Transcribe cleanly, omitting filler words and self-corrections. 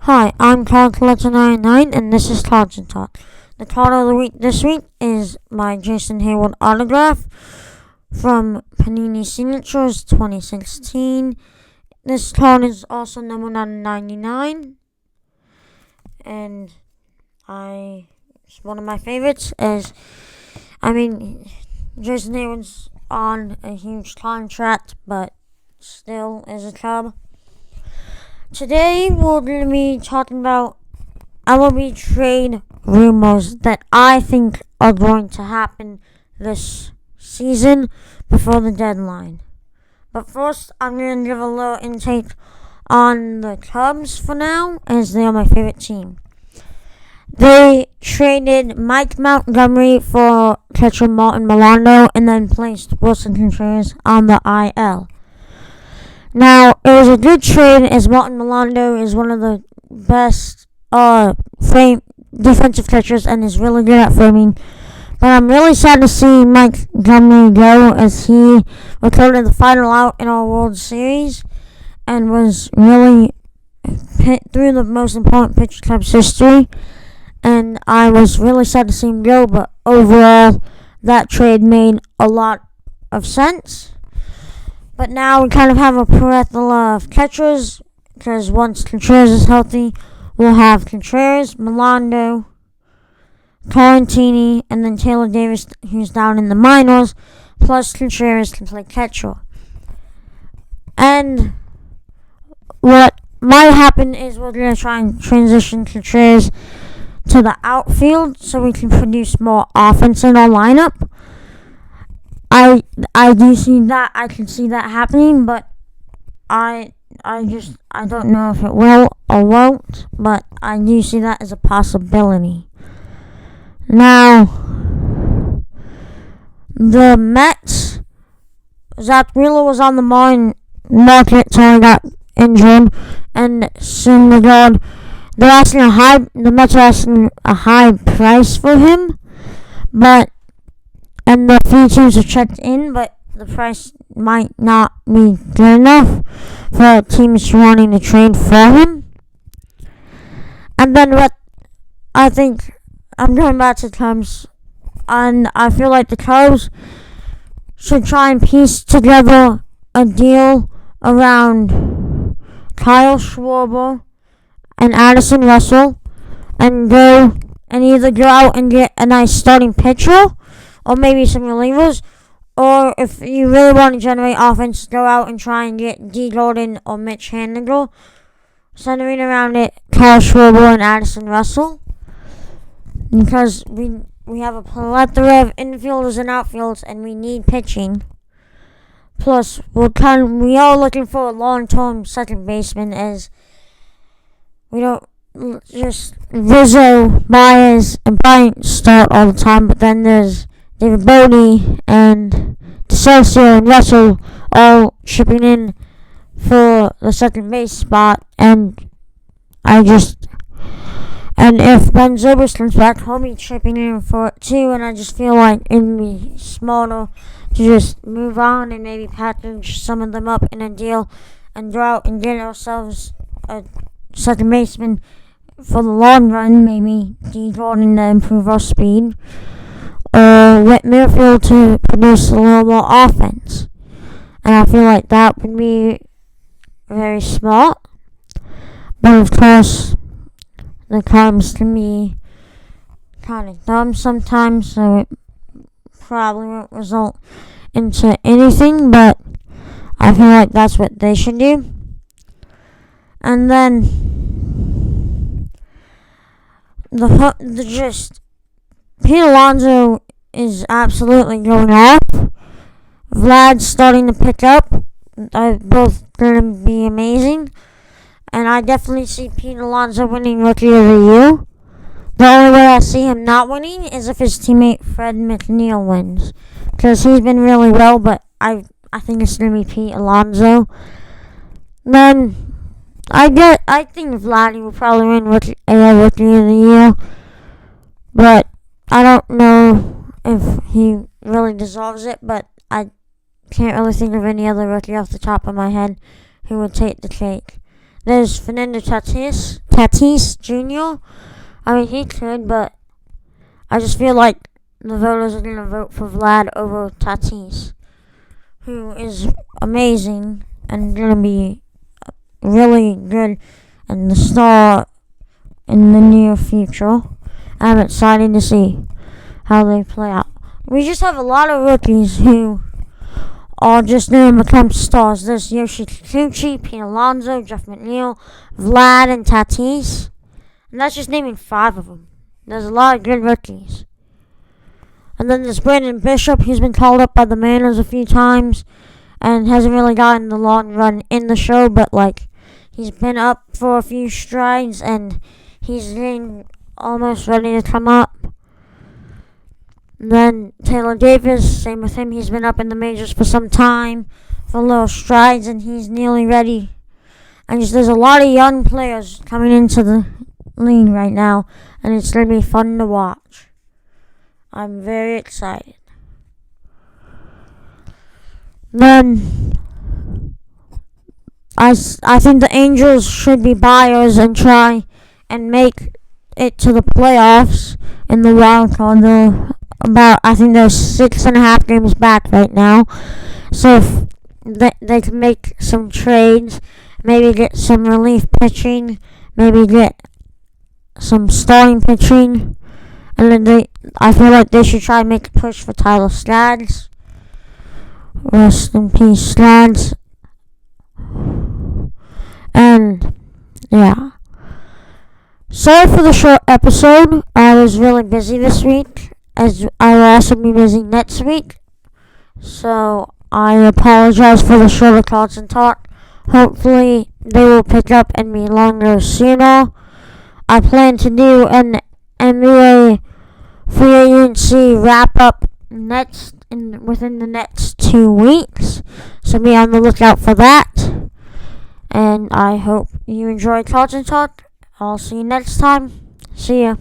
Hi, I'm Cloud99 and this is Clouds and Talk. The card of the week this week is my Jason Hayward autograph from Panini Signatures 2016. This card is also numbered on 99, and it's one of my favorites. Jason Hayward's on a huge contract, but still is a club. Today we're going to be talking about MLB trade rumors that I think are going to happen this season before the deadline. But first, I'm going to give a little intake on the Cubs for now, as they are my favorite team. They traded Mike Montgomery for catcher Martin Milano and then placed Wilson Contreras on the IL. Now, it was a good trade as Martin Milano is one of the best defensive catchers and is really good at framing. But I'm really sad to see Mike Montgomery go, as he recorded the final out in our World Series and was really through the most important pitch in Cubs history. And I was really sad to see him go, but overall, that trade made a lot of sense. But now we kind of have a plethora of catchers, because once Contreras is healthy, we'll have Contreras, Milano, Tarantini, and then Taylor Davis, who's down in the minors, plus Contreras can play catcher. And what might happen is we're going to try and transition Contreras to the outfield so we can produce more offense in our lineup. I do see that. I can see that happening, but I don't know if it will or won't, but I do see that as a possibility. Now, the Mets, Zach Wheeler was on the market until he got injured, and Syndergaard, the Mets are asking a high price for him, and the few teams are checked in, but the price might not be good enough for teams wanting to trade for him. And then what I think, I'm going back to the Cubs, and I feel like the Cubs should try and piece together a deal around Kyle Schwarber and Addison Russell, and either go out and get a nice starting pitcher, or maybe some relievers, or if you really want to generate offense, go out and try and get D. Gordon or Mitch Haniger, centering around it Kyle Schwarber and Addison Russell, because we have a plethora of infielders and outfielders, and we need pitching. Plus, we are looking for a long-term second baseman, as we don't just Rizzo, Baez, and Bryant start all the time, but then there's David Bodie and DeCelcio and Russell all chipping in for the second base spot, and if Ben Zobrist comes back, he'll be chipping in for it too, and I just feel like it'd be smarter to just move on and maybe package some of them up in a deal and go out and get ourselves a second baseman for the long run, maybe D. Gordon to improve our speed, or Whit Merrifield to produce a little more offense. And I feel like that would be very smart. But of course, the Cubs can be kind of dumb sometimes, so it probably won't result into anything, but I feel like that's what they should do. And then Pete Alonso is absolutely going off. Vlad's starting to pick up. They're both going to be amazing. And I definitely see Pete Alonso winning Rookie of the Year. The only way I see him not winning is if his teammate Fred McNeil wins, because he's been really well, but I think it's going to be Pete Alonso. Then I think Vladdy will probably win Rookie of the Year, but I don't know if he really deserves it, but I can't really think of any other rookie off the top of my head who would take the cake. there's Fernando Tatis Jr. I mean, he could, but I just feel like the voters are going to vote for Vlad over Tatis, who is amazing and going to be really good and the star in the near future. I'm excited to see how they play out. We just have a lot of rookies who are just going to become stars. There's Yoshi Kikuchi, Pete Alonso, Jeff McNeil, Vlad, and Tatis. And that's just naming 5 of them. There's a lot of good rookies. And then there's Brandon Bishop. He's been called up by the Mariners a few times and hasn't really gotten the long run in the show, but he's been up for a few strides and he's getting almost ready to come up. And then Taylor Davis, same with him. He's been up in the majors for some time for little strides and he's nearly ready. And there's a lot of young players coming into the league right now and it's going to be fun to watch. I'm very excited. Then I think the Angels should be buyers and try and make it to the playoffs in the wild card. I think they're 6.5 games back right now. So if they can make some trades, maybe get some relief pitching, maybe get some starting pitching. And then I feel like they should try and make a push for Tyler Skaggs. Rest in peace, Skaggs. And, yeah. Sorry for the short episode. I was really busy this week, as I will also be busy next week. So, I apologize for the shorter Carlson talk. Hopefully, they will pick up and be longer sooner. I plan to do an NBA free agency wrap up within the next 2 weeks, so be on the lookout for that. And I hope you enjoyed Carlton Talk. I'll see you next time. See ya.